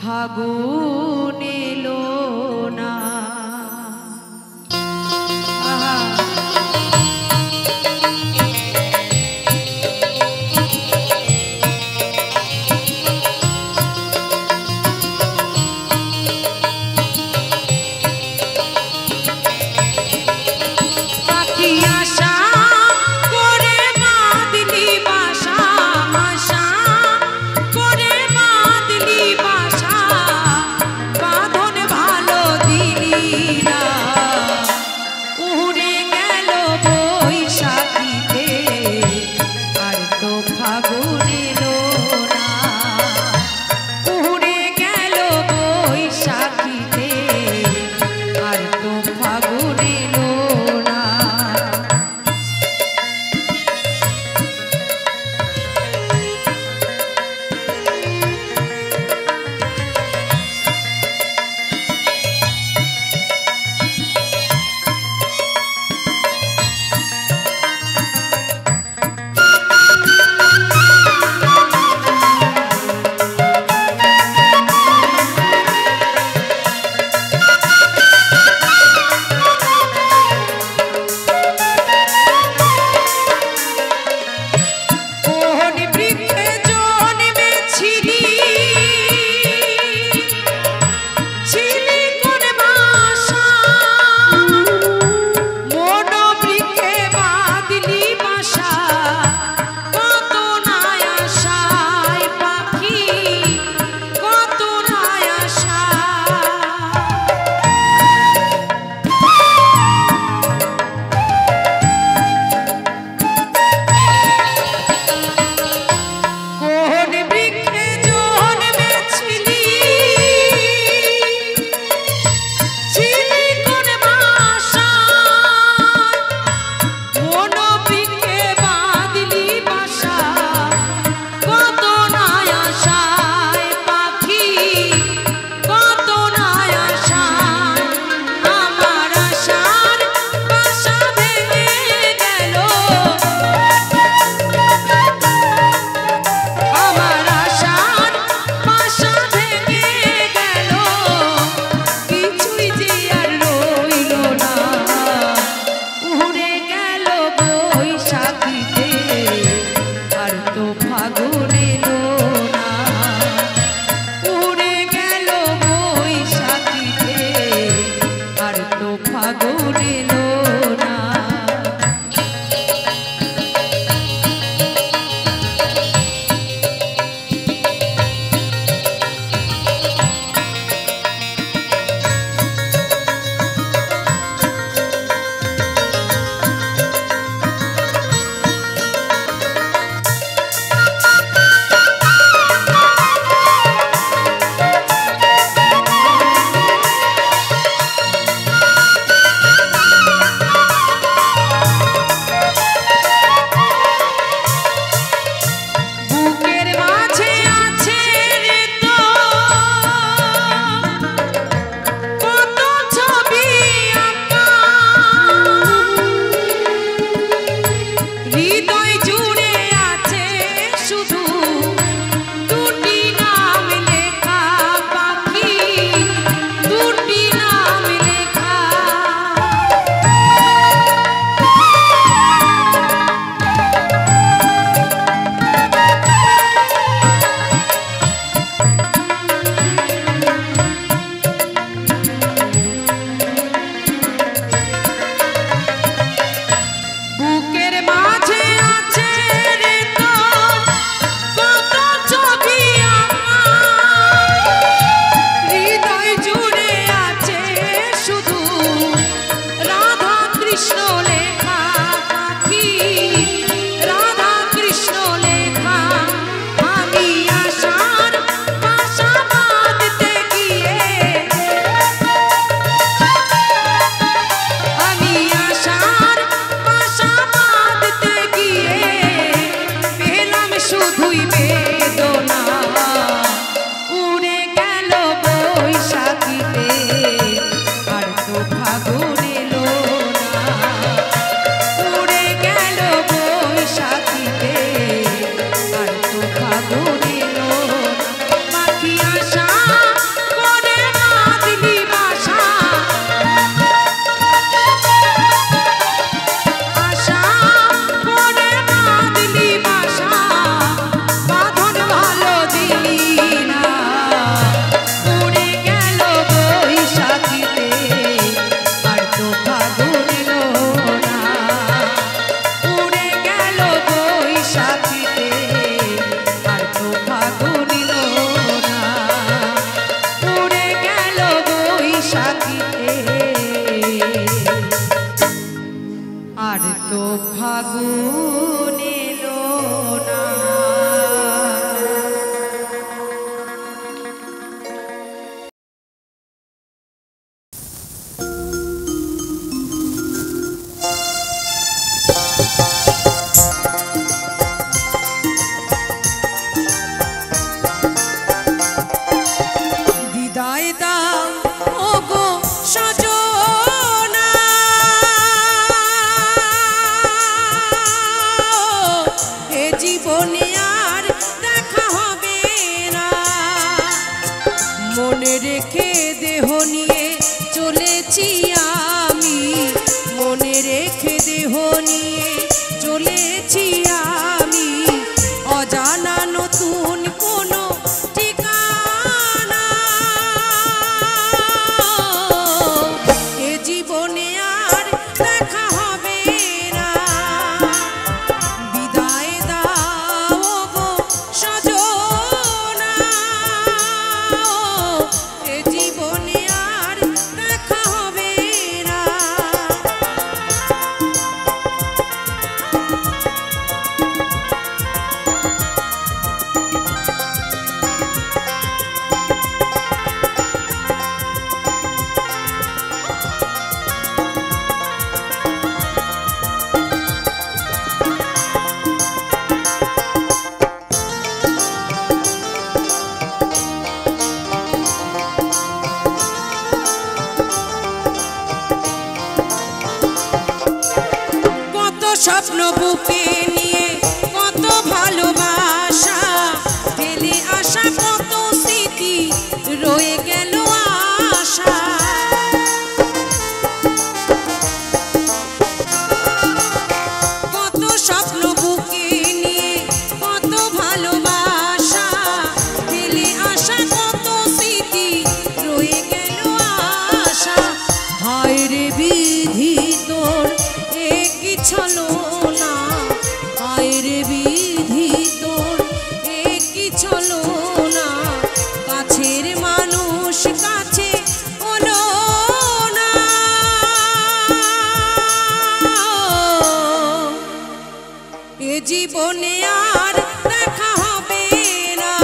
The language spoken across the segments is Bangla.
ফাগুন এলো না। বাঁধন মনে রেখে দেহ নিয়ে চলেছি আমি, মনে রেখে দেহ নিয়ে চলেছি আমি, অজানা নতুন কোনো ঠিকানা। এ জীবনে আর দেখা হবে না, বিদায় দাও গো সজনা। এ জীবনে আর দেখা হবে না। স্বপ্ন বুকে নিয়ে কত ভালোবাসা, ফেলে আসা কত স্মৃতি রয়ে গেল আশা। কত স্বপ্ন বুকে নিয়ে কত ভালোবাসা, ফেলে আসা কত স্মৃতি রয়ে গেল আশা। হায় রে বিধি তোর একই ছলনা, হায় রে বিধি তোর একই ছলনা, কাছের মানুষ কাছে হলো না। এ জীবনে আর দেখা হবে না,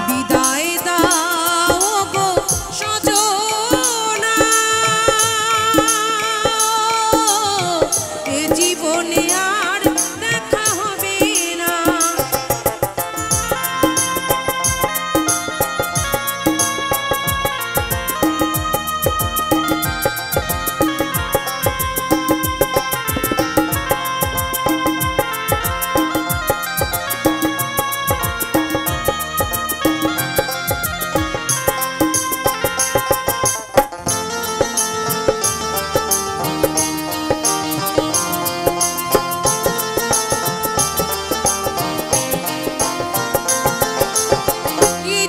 বিদায় দাও গো সজনা। এ জীবনে আর দেখা হবে না।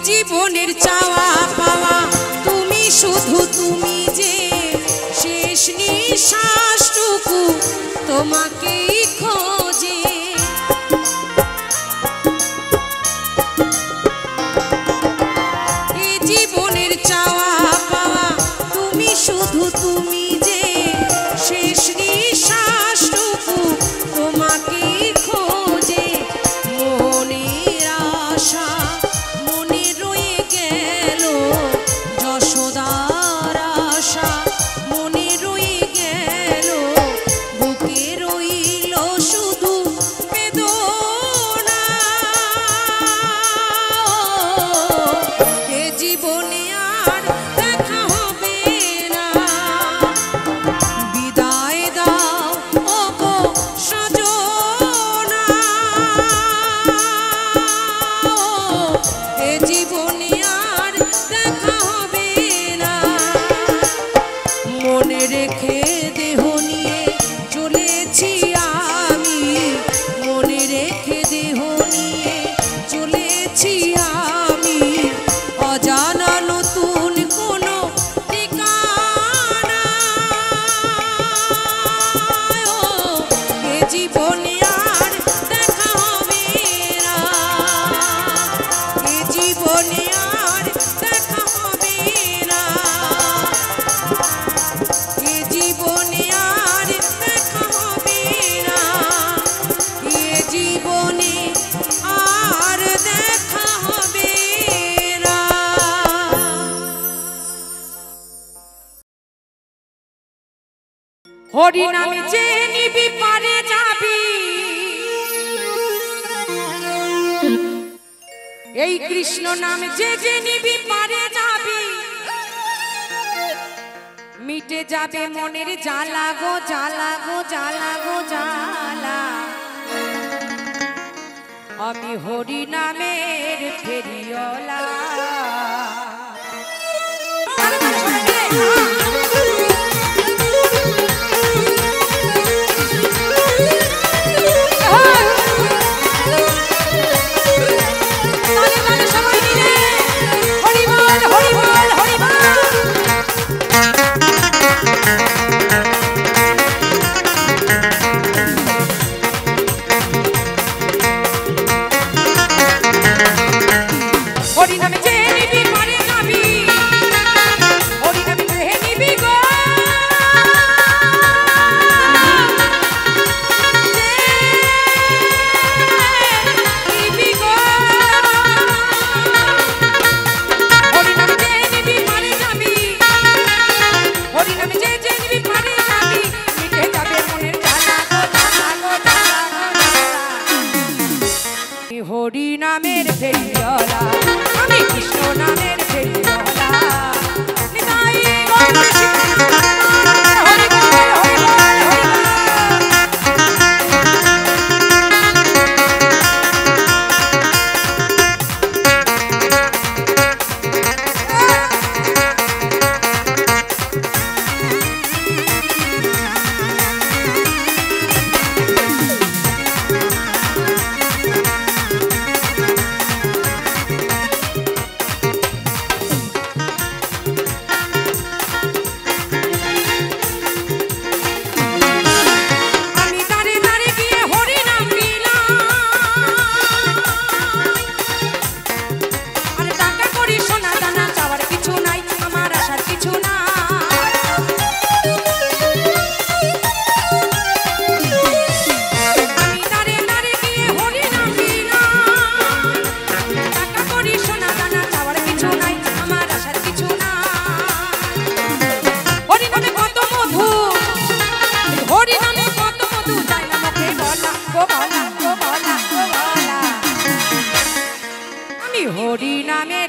জীবনের চাওয়া পাওয়া তুমি, শুধু তুমি যে, শেষ নিঃশ্বাসটুকু তোমাকেই খোঁজে। এই জীবনের চাওয়া পাওয়া তুমি, শুধু তুমি যে, শেষ নিঃশ্বাসটুকু তোমাকেই খোঁজে। মনের আশা মনে রয়ে গেল, যশোদার আশা মনে রয়ে গেল, বুকে রইল শুধু বেদনা। এ জীবনে আর দেখা হবে না, বিদায় দাও ও গো সজনা। এ জীবনে আর দেখা হবে না, মনে রেখে দেহ নিয়ে চলেছি আমি, মনে রেখে দেহ নিয়ে চলেছি আমি, অজানা নতুন কোনো ঠিকানা। এ জীবনে আর দেখা হবে না, এ জীবনে আর দেখা হবে না, এ জীবনে আর দেখা হবে না, এ জীবনে আর দেখা হবে না। হরি নামে যে নিবি পারে যাবি, এই কৃষ্ণ নাম যে যে নিবি পারে যাবি, মিটে যাবে মনের জ্বালা গো জ্বালা গো জ্বালা গো জ্বালা। আমি হরি নামের ফেরিওয়ালা।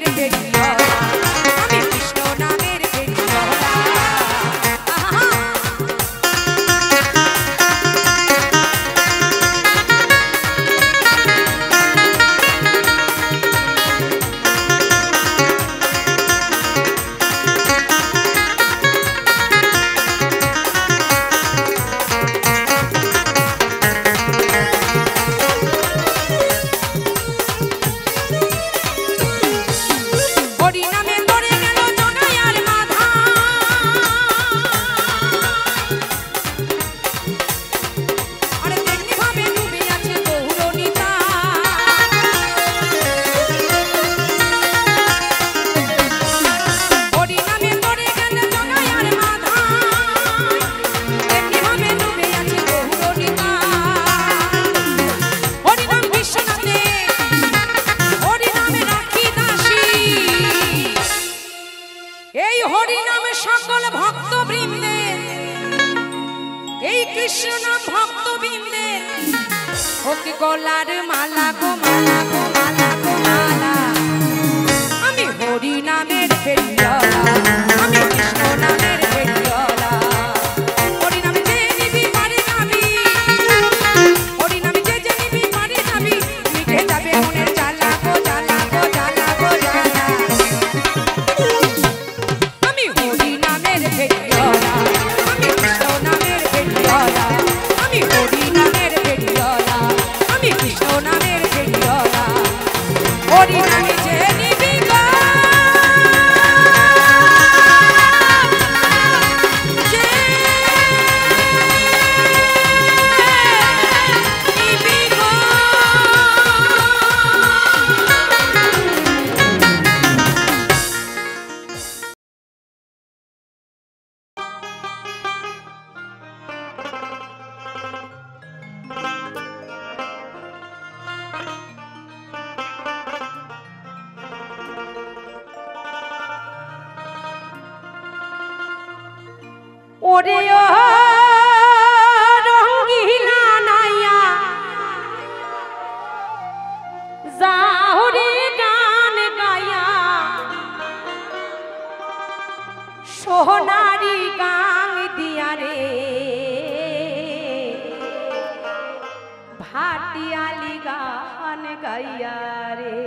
নামের বেরিয়া আমি কৃষ্ণ নামের বেরিয়া সকল ভক্তবৃন্দের এই কৃষ্ণ নাম ভক্তবৃন্দের ওকে গলার মালা গো মালা গো মালা গো মালা আমি হরি নামের বেরিয়া আমি কৃষ্ণ নামের বেরিয়া হরি নামে যে নিবি পারে যাবি হরি নামে যে নিবি পারে যাবি মিটে যাবে মনের জ্বালা গো জ্বালা গো জ্বালা গো জ্বালা আমি হরি নামের বেরিয়া আমি কৃষ্ণ নামের বেরিয়া আমি হরি নামের বেরিয়া আমি কৃষ্ণ নামের বেরিয়া হরি নামে যে নিবি গো যে নিবি গো ওরে ও রঙ্গিলা নাইয়া যাও রে গান গায়া সোনারি গান দিয়া রে ভাটিয়ালি গান গাইয়া রে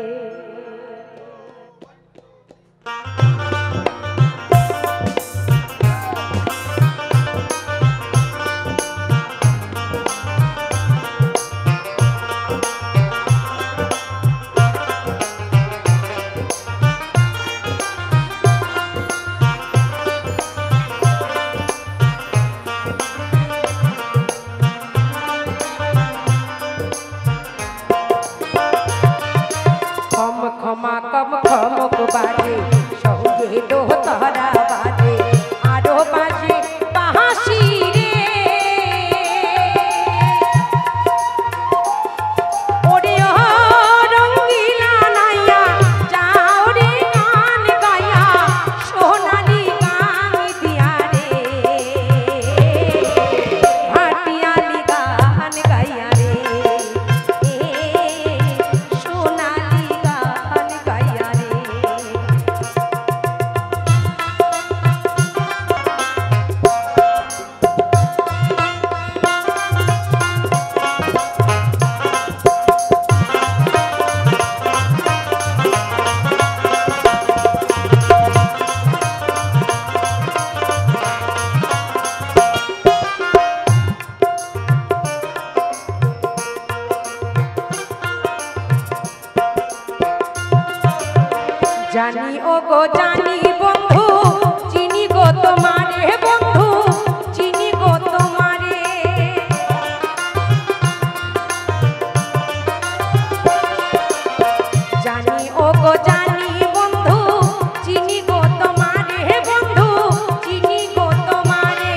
ক্ষমা কম ক্ষমক বাজে সঙ্গে দোহতরা বাজে আরো বাজে বাঁশি রে ওরে ও রঙ্গিলা নাইয়া যাও রে গান গায়া সোনালি গান দিয়া রে ভাটিয়ালি গান গাইয়া রে সোনালি গান গাইয়া রে জানি ও গো জানি বন্ধু চিনি গো তোমারে বন্ধু চিনি গো তোমারে জানি ও গো জানি বন্ধু চিনি গো তোমারে বন্ধু চিনি গো তোমারে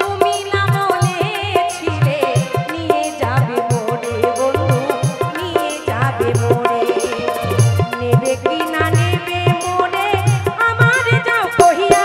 তুমি না বলেছিলে নিয়ে যাবে মোরে বন্ধু নিয়ে যাবে মোরে নেবে কি না নেবে মোরে আমার যাও কহিয়া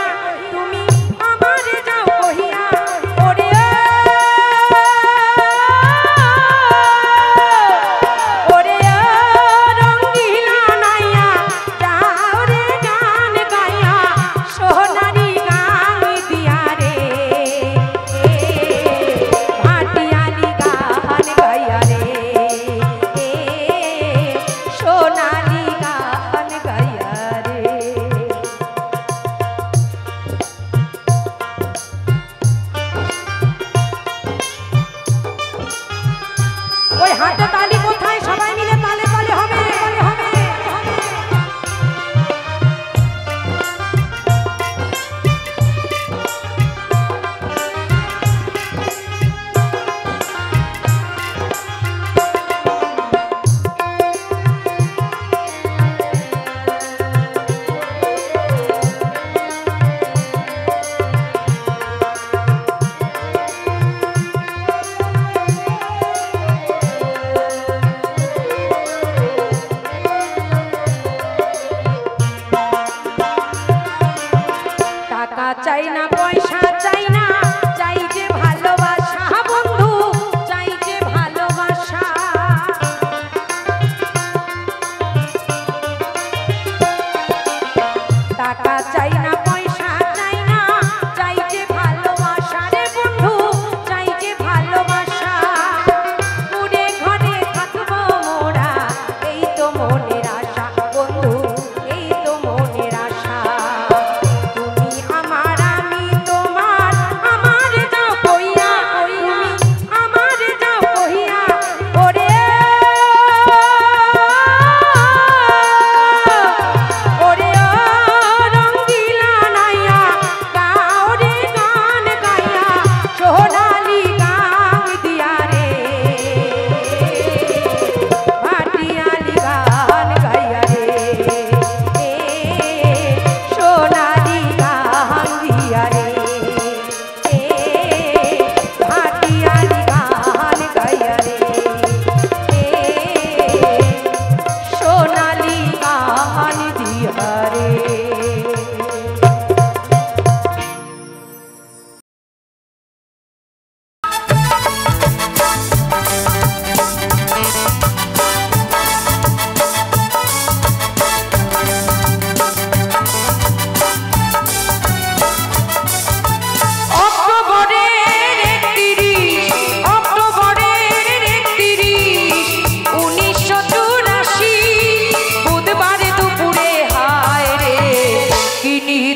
বেতারে।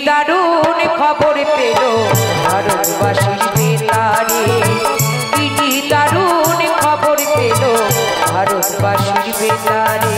দারুণ খবর পেল ভারতবাসীর বেতারে, কি দারুণ খবর পেল ভারতবাসীর বেতারে।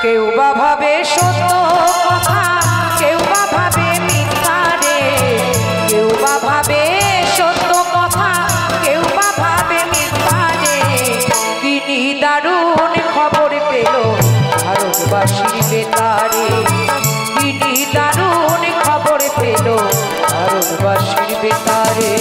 কেউ বা ভাবে সত্য কথা, কেউ বা ভাবে মিথ্যা রে, কেউ বা ভাবে সত্য কথা, কেউ বা ভাবে মিথ্যা রে। তিনি দারুণ খবর পেল ভারতবাসীর বেতারে, তিনি দারুণ খবর পেল ভারতবাসীর বেতারে।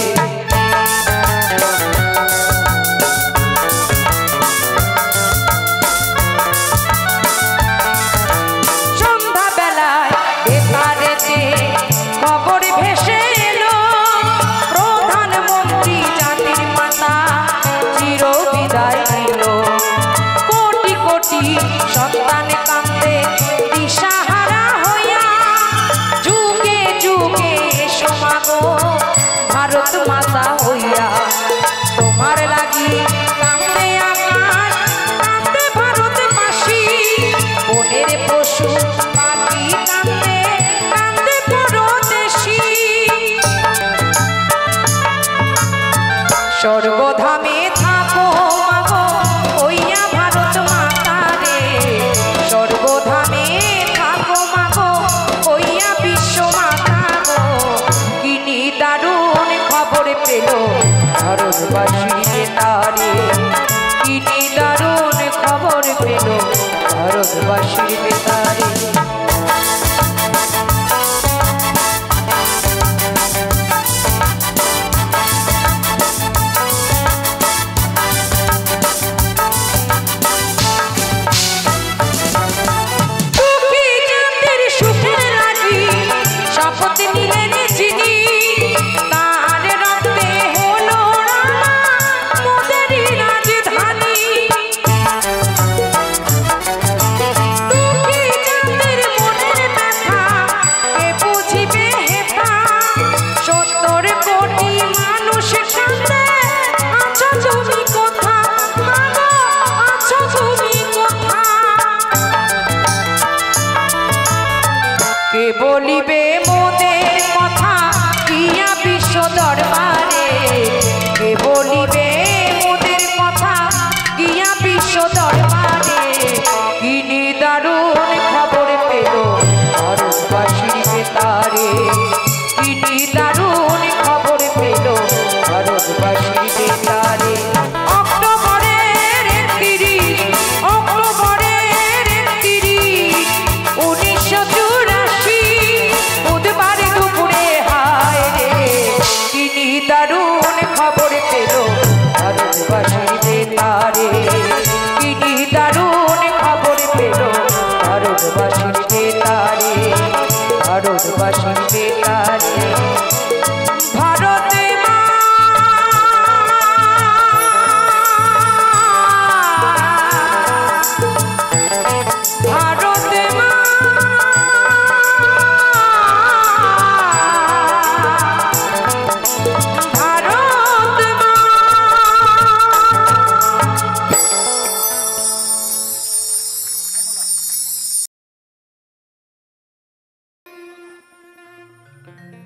খবর ভেসে এলো প্রধানমন্ত্রী জাতির মাতা চির বিদায় নিল। কোটি কোটি সন্তান কাঁদে দিশাহারা হইয়া, যুগে যুগে সমাগো ভারত মাতা হইয়া। তোমার লাগি কাঁদে আকাশ, কাঁদে ভারতবাসী, বনের পশু পাখি কাঁদে স্বর্গধামে থাকো মাগো হইয়া ভারত মাতা রে, স্বর্গধামে থাকো মাগো হইয়া বিশ্ব মাতা গো। কিনি দারুণ খবর পেল ভারতবাসীর বেতারে, কিনি দারুণ খবর পেল ভারতবাসীর বেতারে। কে বলিবে মোদের কথা গিয়া বিশ্ব দরবারে, কে বলিবে মোদের কথা গিয়া বিশ্ব দরবারে। কিনি দারুণ খবর পেল ভারতবাসীর বেতারে, কিনি দারুণ খবর পেল ভারতবাসীর বেতারে। অক্টোবরের ৩১, অক্টোবরের ৩১, ১৯৮৪ বুধবার দুপুরে হায় রে। তিনি দারুণ খবর পেল ভারতবাসীর বেতারে, তিনি দারুণ খবর পেল ভারতবাসীর বেতারে, ভারতবাসীর বেতারে।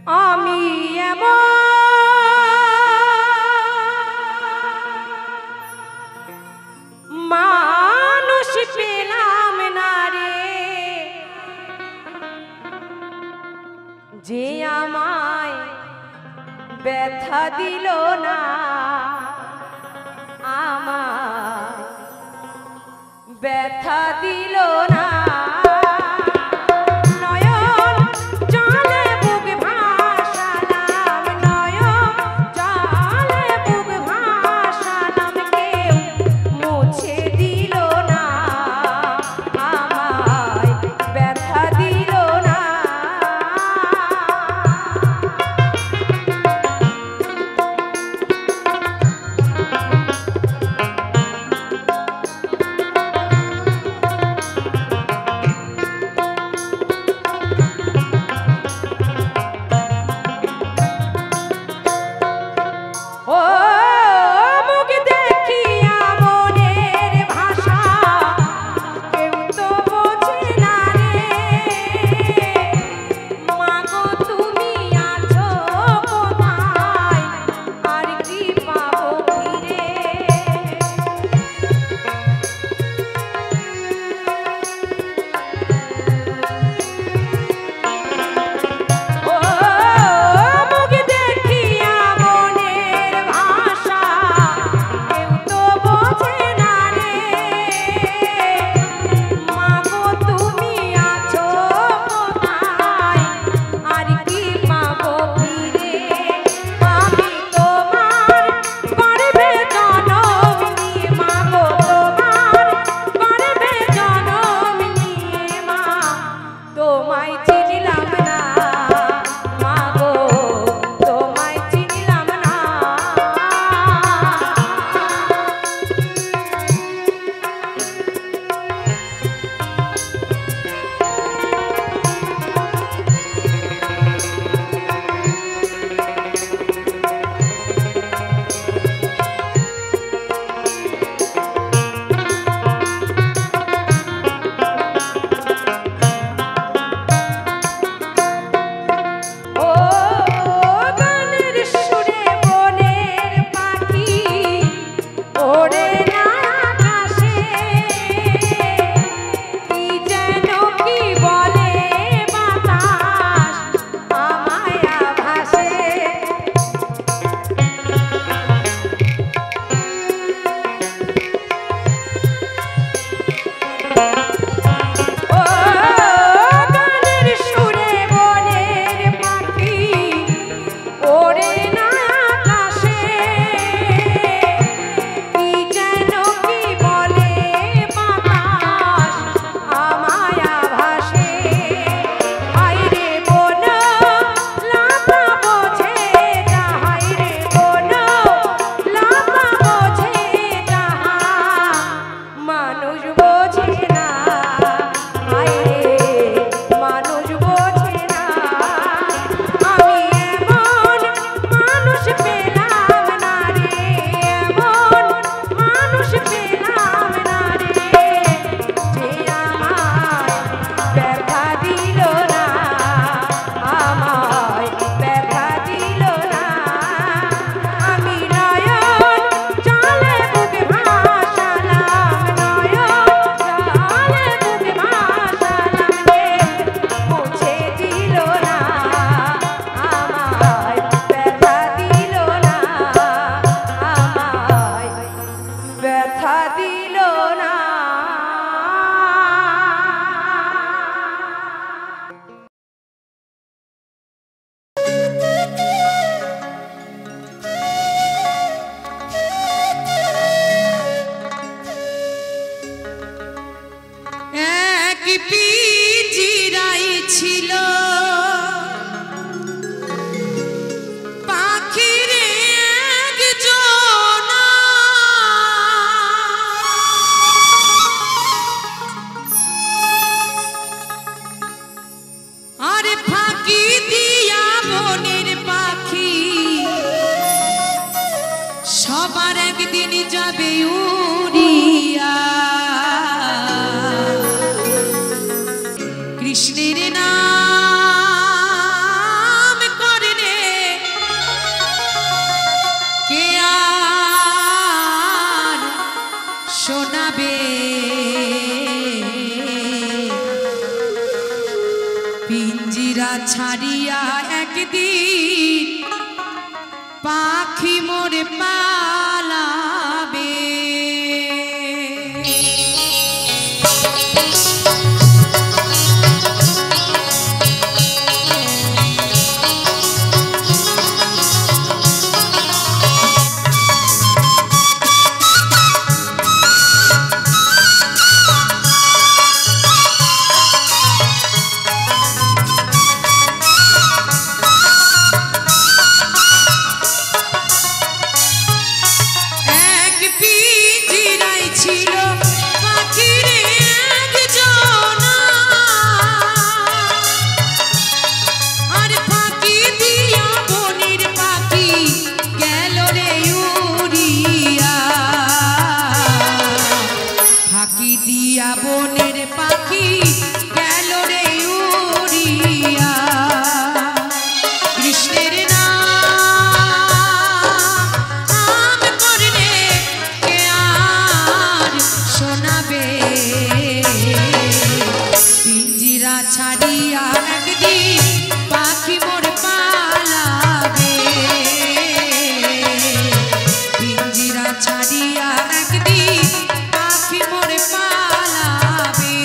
আমি এমন মানুষ পেলাম না রে, যে আমায় ব্যথা দিল না, আমায় ব্যথা দিল না। কৃষ্ণের নাম পিঞ্জিরা ছাড়িয়া একদিন পাখি মোরে পালাবে। ছাড়িয়া একদিন পাখি মোর পালাবে। পিঞ্জিরা ছাড়িয়া একদিন পাখি মোর পালাবে।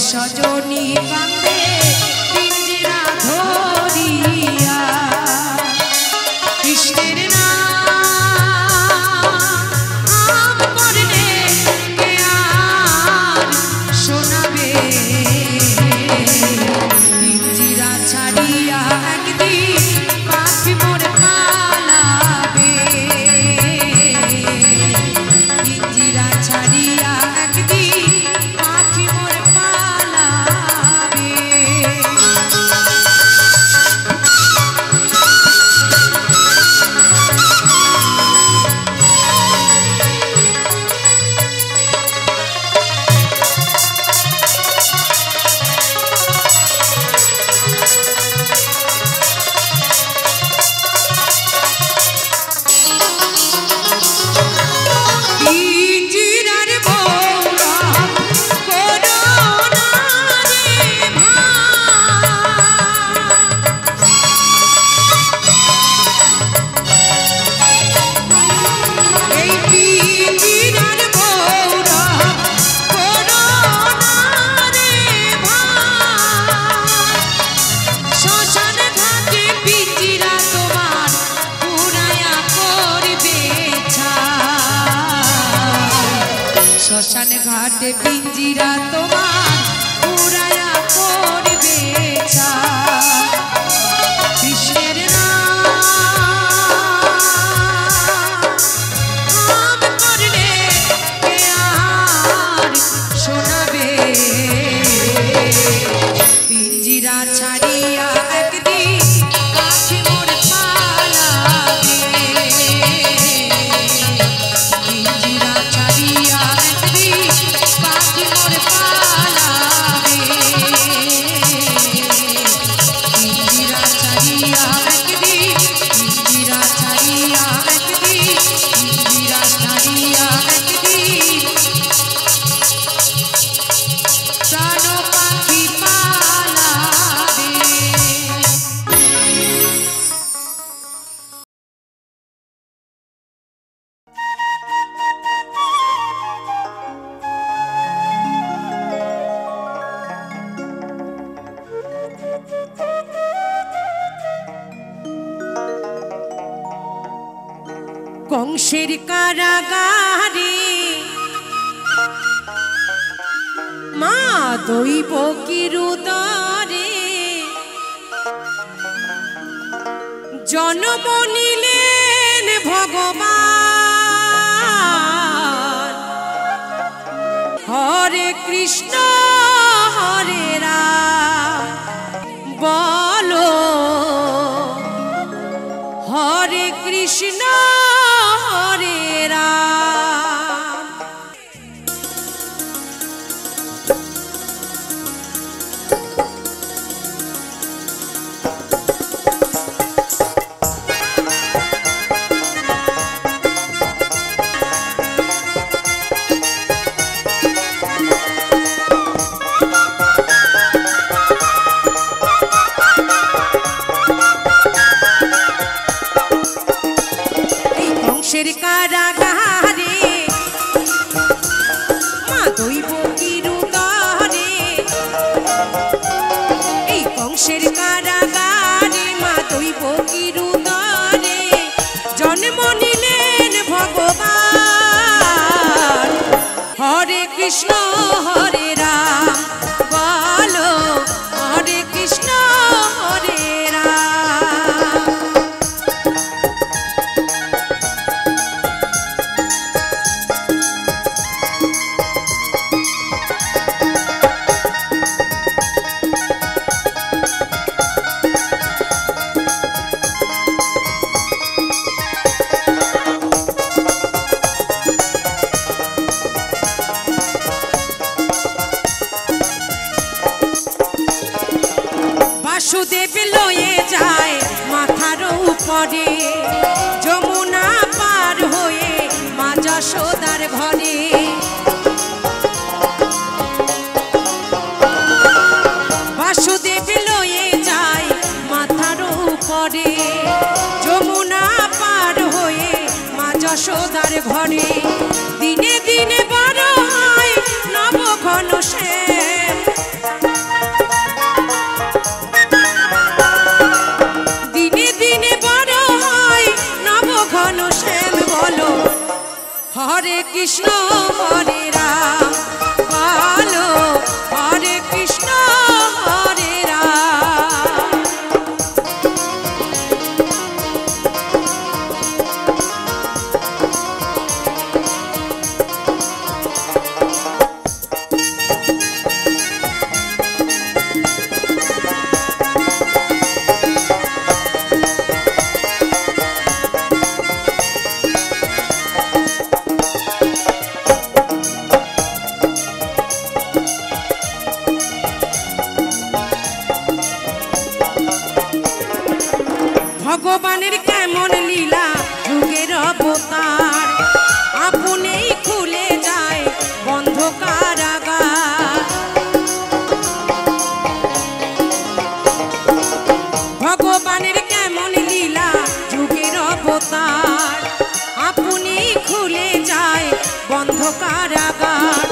সজনী কান্দে পিঞ্জিরা ধরিয়া, কৃষ্ণের নাম করলে কে আর শোনাবে। পিঞ্জিরা ছাড়িয়া একদিন পাখি মোর পালাবে। পিঞ্জিরা ছাড়িয়া একদিন পাখি মোর শ্মশান ঘাটে পিঞ্জিরা তোমার পুরায়া করবে ছাই। কৃষ্ণের নাম করলে কে আর শোনাবে। পিঞ্জিরা ছাড়িয়া একদিন পাখি মোর পালাবে। পিঞ্জিরা ছাড়িয়া পাখি মোর পালাবে। পিঞ্জিরা ছাড়িয়া একদিন, পিঞ্জিরা ছাড়িয়া একদিন, পিঞ্জিরা ছাড়িয়া একদিন প্রাণ পাখি পালাবে। কংসের কারাগারে মা দৈব কিরুদরে জন্ম নিলেন ভগবান। হরে কৃষ্ণ হরে রাম বলো, হরে কৃষ্ণ হরে রাম। কারাগারে মা দৈব কিরুদরে, এই কংসের কারাগারে মা দৈব কিরুদরে জন্ম নিলেন ভগবান। হরে কৃষ্ণ হরে রাম বলো, হরে কৃষ্ণ হরে রাম। বাসুদেব লয়ে যায় মাথার উপরে, যমুনা পার হয়ে মা যশোদার ঘরে। বাসুদেব লয়ে যায় মাথার উপরে, যমুনা পার হয়ে মা যশোদার ঘরে। দিনে দিনে বড় হয় নবঘন শ্যাম, হরে কৃষ্ণ হরে রাম বলো, হরে কৃষ্ণ হরে রাম। ভগবানের কেমন লীলা যুগের অবতার, আপনেই খুলে যায় বন্ধ কারাগার। ভগবানের কেমন লীলা যুগের অবতার, আপনেই খুলে যায় বন্ধ কারাগার।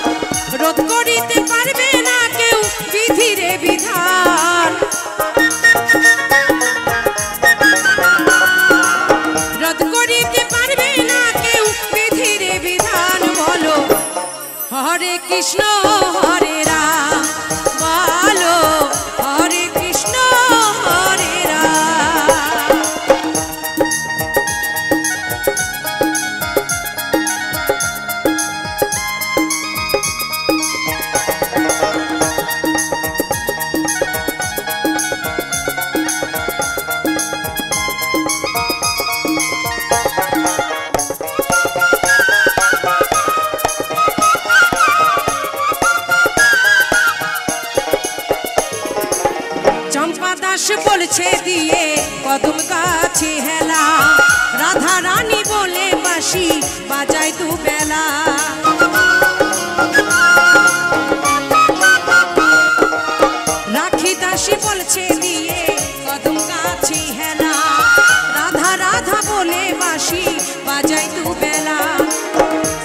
রোধ করিতে পারবে না কেউ বিধিরে বিধান, রোধ করিতে পারবে না কেউ বিধিরে বিধান বলো, হরে কৃষ্ণ হরে রাম বলো, হরে কৃষ্ণ হরে রাম। বলছে দিয়ে কদম গাছে হেলা, রাধা রানী বলে বাঁশি বাজায় দু বেলা। রাখি দাসী বলছে দিয়ে কদম গাছে হেলা, রাধা রাধা বলে বাঁশি বাজায় দু বেলা।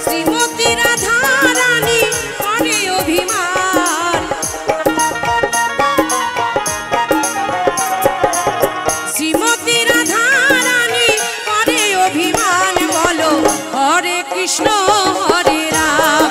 শ্রীমতী রাধা রানী করে অভিমান, শ্রীমতী রাধা রানী করে অভিমান বলো, হরে কৃষ্ণ হরে রাম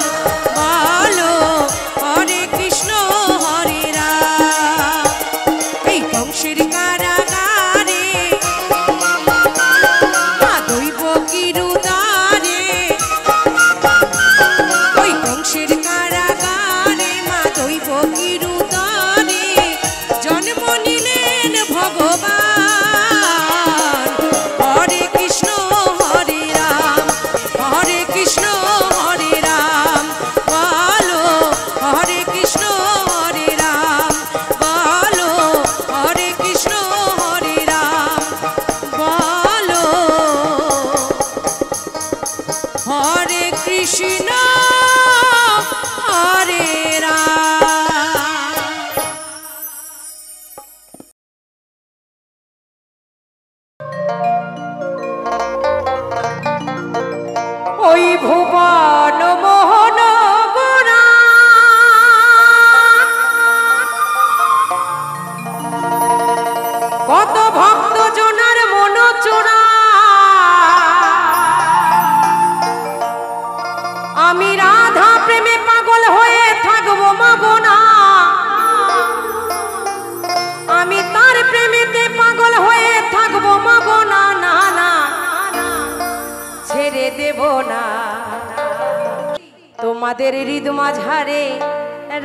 তোর হৃদ মাঝারে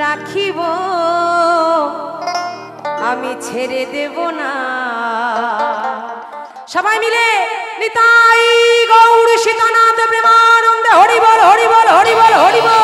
রাখিব আমি ছেড়ে দেব না। সবাই মিলে নিতাই গৌর সীতানাথ প্রেমানন্দে হরি বল হরি বল হরি বল হরি বল।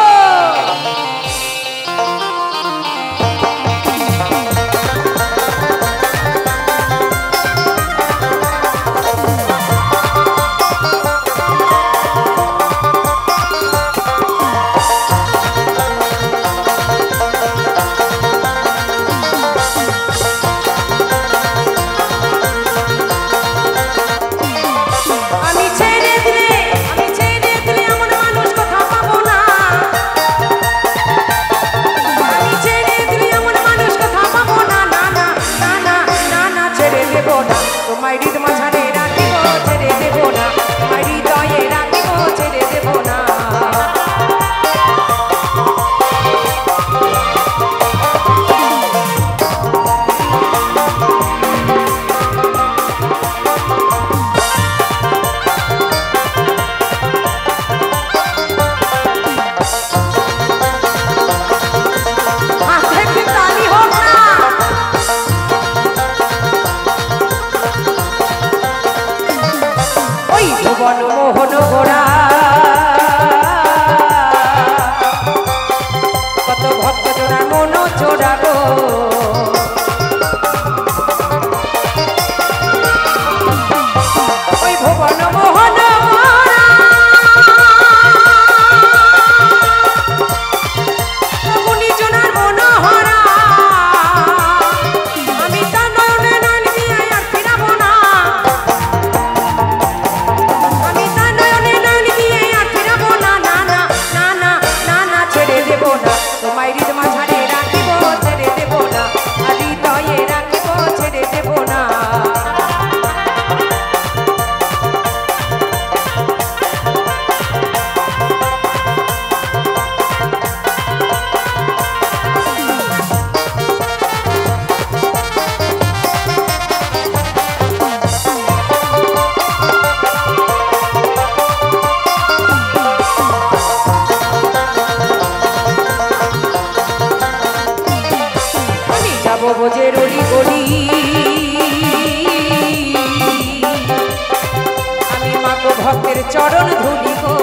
মোহন গোড়া কত ভক্ত জোড়ার মন চোরাগো ওই ভুবন মোহন গোড়া গুণী জোড়ার মন হরা আমি তার নয়নে নয়ন দিয়ে আর ফিরাবো না। তোমায় হৃদ মাঝারে রাখিব ছেড়ে দেব না, হৃদয়ে রাখিব ছেড়ে দেব না। বোঝে রলি গলি আমি মাগো ভক্তের চরণ ধুলি গো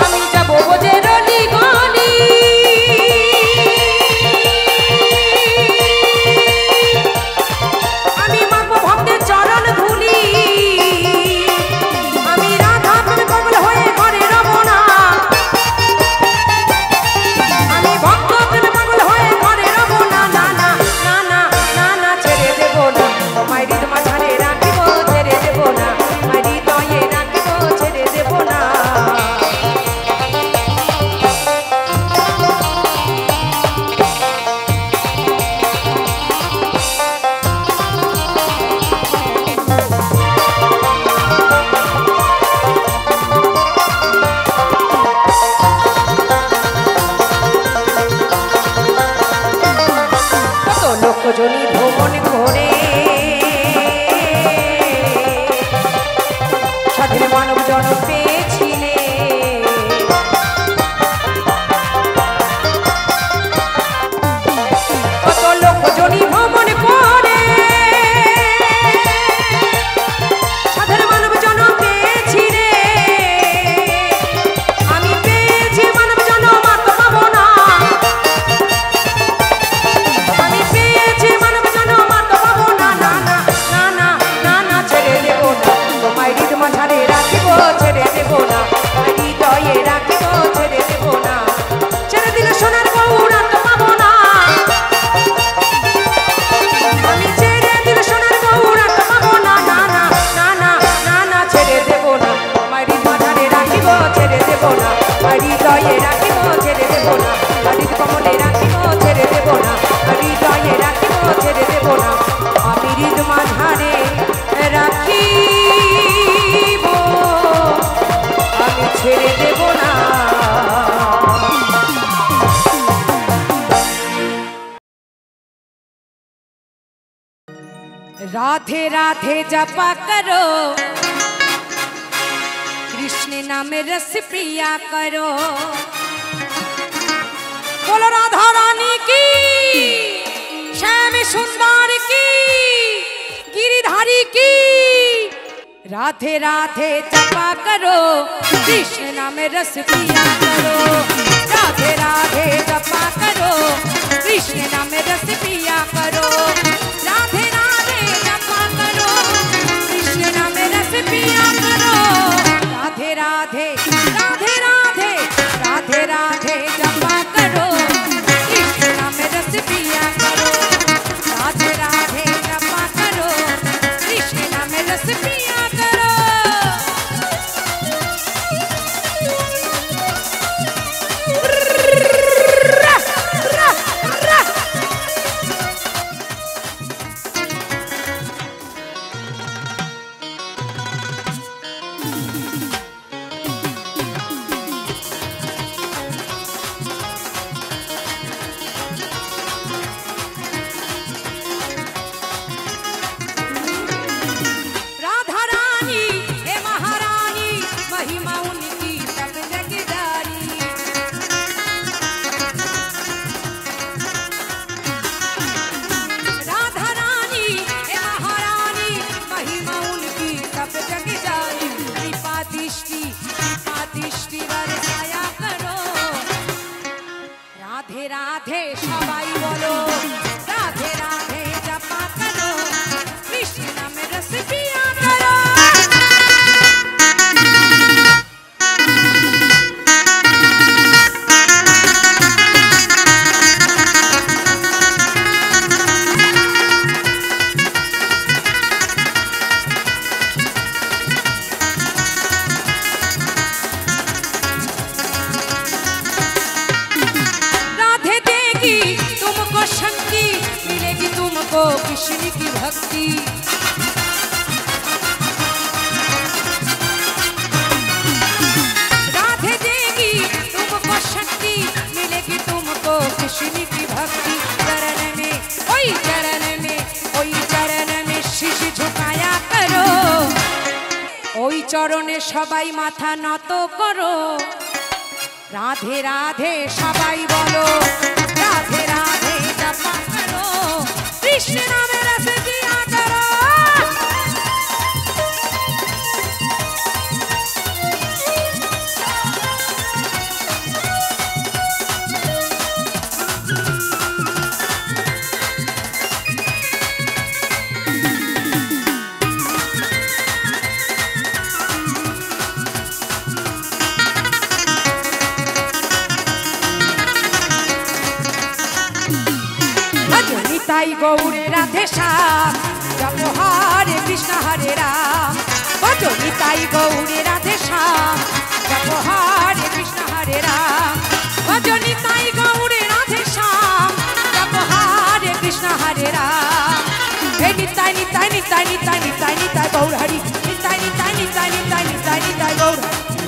আমি যাব বোঝে রলি গলি আমি মাগো ভক্তের চরণ ধুলি আমি রাধা প্রেমে পাগল হয়ে ঘরে রব না। তোমায় হৃদ মাঝারে রাখিব ছেড়ে দেব না, হৃদয়ে রাখিব ছেড়ে দেব না। কত লোকজনী ভ্রমণ করে স্বাধীন মানব জন্ম পেয়েছিলে কত লোকজনী ভ্রমণ করে স্বাধীন মানব জন্ম পেয়েছিলে আমি পেয়েছি মানব জন্ম আর তো পাবো না। আমি পেয়েছি মানব জন্ম আর তো পাবো না। না না না না না না ছেড়ে দেব না, তোমায় হৃদ মাঝারে রাখিব ছেড়ে দেব না, হৃদয়ে রাখিব ছেড়ে দেব না। ছেড়ে দিলে সোনার গৌর আর তো পাবো না। আমি ছেড়ে দিলে সোনার গৌর আর তো পাবো না। না না না না না না ছেড়ে দেব না, তোমায় হৃদ মাঝারে রাখিব ছেড়ে দেব না, হৃদয়ে রাখিব ছেড়ে দেব না, হৃদ কমলে রাখিব ছেড়ে দেব না, হৃদয়ে রাখিব ছেড়ে দেব না। আমি হৃদ মাঝারে রাখিব আমি ছেড়ে দেব না। राधे राधे जपा करो कृष्ण नाम रस पिया करो। बोलो राधा रानी की, श्याम सुंदर की, गिरिधारी की। राधे राधे जपा करो, कृष्ण नाम रस पिया करो। राधे राधे जपा करो, कृष्ण नाम रस पिया करो। राधे राधे जपा करो, कृष्ण नाम रस पिया करो। राधे राधे राधे राधे राधे राधे जपा करो, कृष्ण नाम रस पिया करो। राधे राधे जपा करो, कृष्ण नाम रस पिया करो। राधे राधे सबाई बोलो, राधे राधे जपा करो, कृष्ण नाम रस पिया करो। कृष्ण की भक्ति राधे देगी तुमको शक्ति, मिलेगी तुमको कृष्ण की भक्ति। चरण में ओई चरण में शीश झुकाया करो, ओई चरणे सबाई माथा নত करो। राधे राधे सबाई बोलो, राधे राधे जपा करो, कृष्ण नाम रस पिया करो। निताई गौरे राधे श्याम, जपो हरे कृष्ण हरे राम। बजो निताई गौरे राधे श्याम, जपो हरे कृष्ण हरे राम। बजो निताई गौरे राधे श्याम, जपो हरे कृष्ण हरे राम। हे निताई निताई निताई निताई निताई निताई गौर हरि, निताई निताई निताई निताई निताई निताई गौर,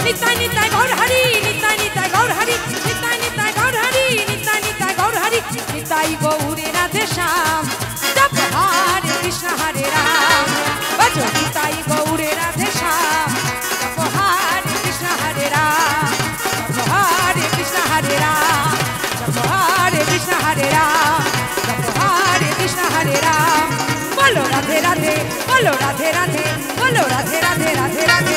निताई निताई गौर हरि, निताई निताई गौर हरि, निताई निताई गौर हरि, निताई निताई गौर हरि। निताई गौरे राधे श्याम, जप हरे कृष्ण हरे राम। बजो निताई गौरे राधे श्याम, जप हरे कृष्ण हरे राम। जप हरे कृष्ण हरे राम, जप हरे कृष्ण हरे राम, जप हरे कृष्ण हरे राम। बोलो राधे राधे, बोलो राधे राधे, बोलो राधे राधे राधे राधे।